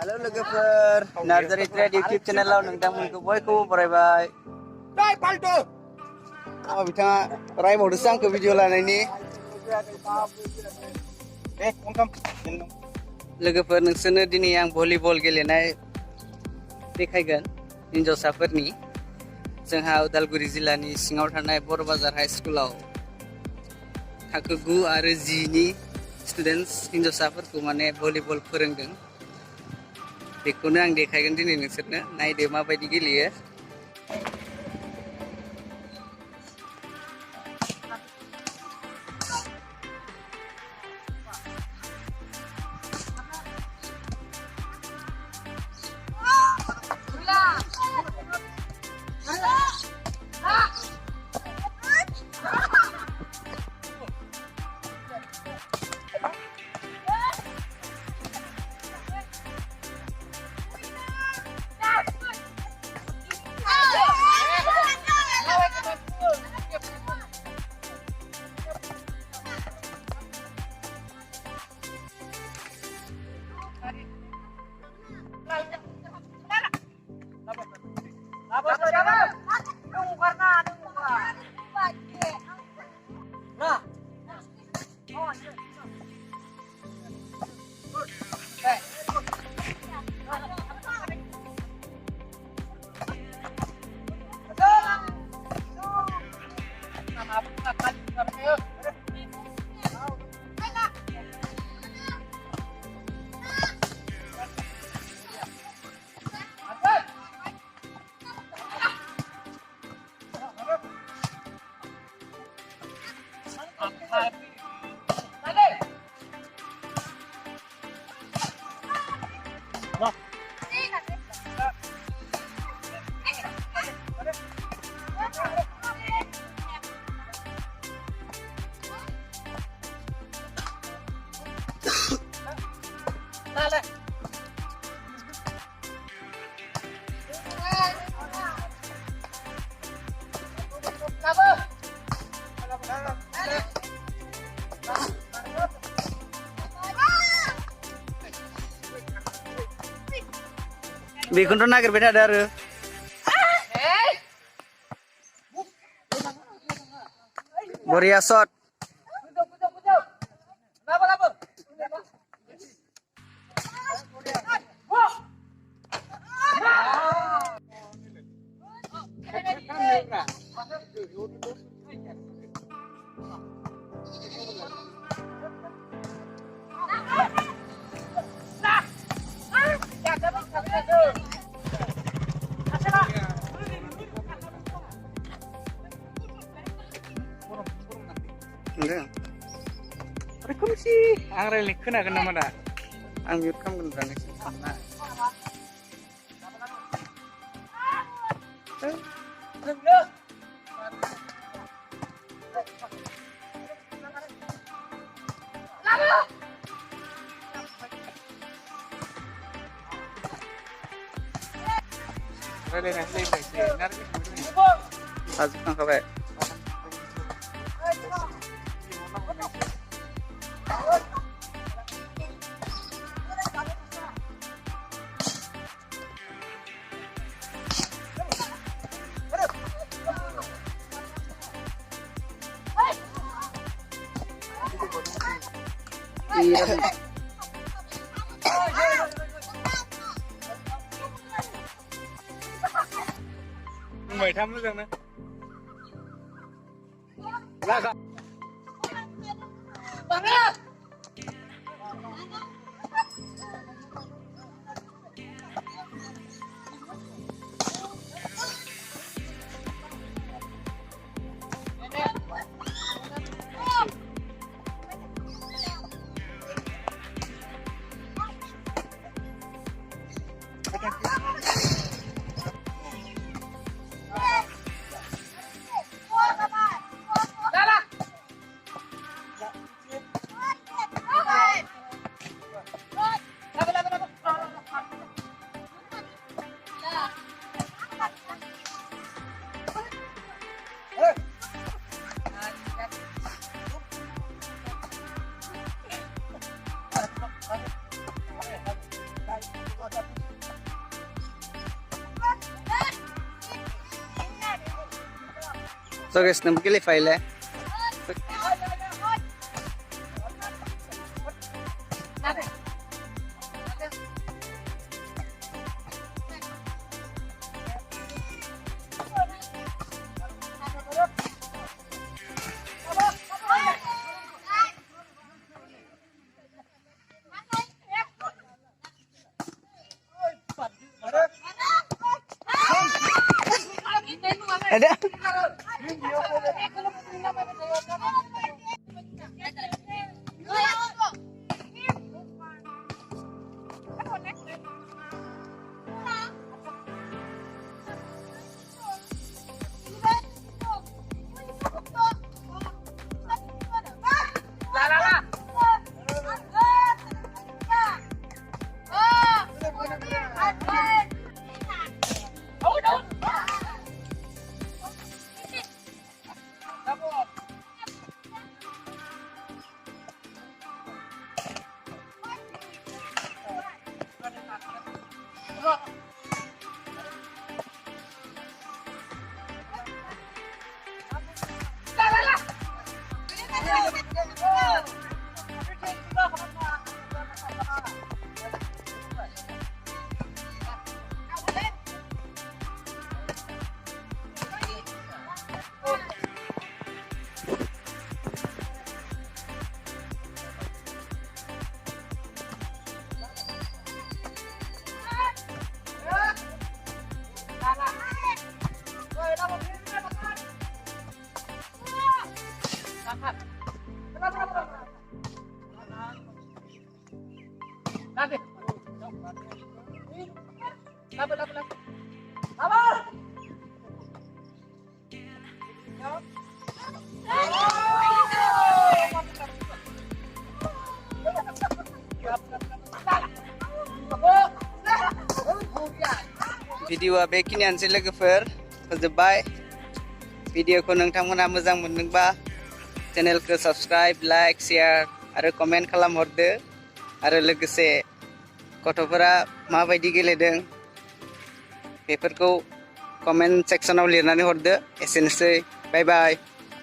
Halo logofer, Nursery Trade YouTube channel nोंथांमोनखौ बयखौबो बरायबाय। Dai palto. बिथाङा रायबावदोंसो आंखौ भिडिअ लानायनि। लोगोफोर नोंसोरनो दिनै आं भलिबल गेलेनाय देखायगोन हिन्जावसाफोरनि। जोंहा उदालगुरि जिल्लानि सिङाव थानाय बर' बाजार हाइ स्कुलाव थाखो 9 आरो 10 नि स्टुडेन्टस हिन्जावसाफोरखौ माने भलिबल फोरोंदों। बेखौनो आं देखायगोन दिनै नोंसोरनो, नायदो माबायदि गेलेयो। बेखौनोथ' नागिरबाय थादो आरो बरिया shut. Rekomsi, ang relik kena nama dah. Ang mute kamu berani sih. Masukkan ke baik. Mày thăm nó rằng nè. Ra ra. Bắn á. So guys, nang begini file. Ada? Video बेखिनियानोसै लोगोफोर फोजोबबाय भिडिअखौ नोंथांमोना मोजां मोनदोंबा चेनेलखौ साबस्क्राइब लाइक शेयार आरो कमेन्ट खालामहरदो आरो लोगोसे गथ'फोरा माबायदि गेलेदों बेफोरखौ कमेन्ट सेक्सनाव लिरनानै हरदो एसेनोसै बाय बाय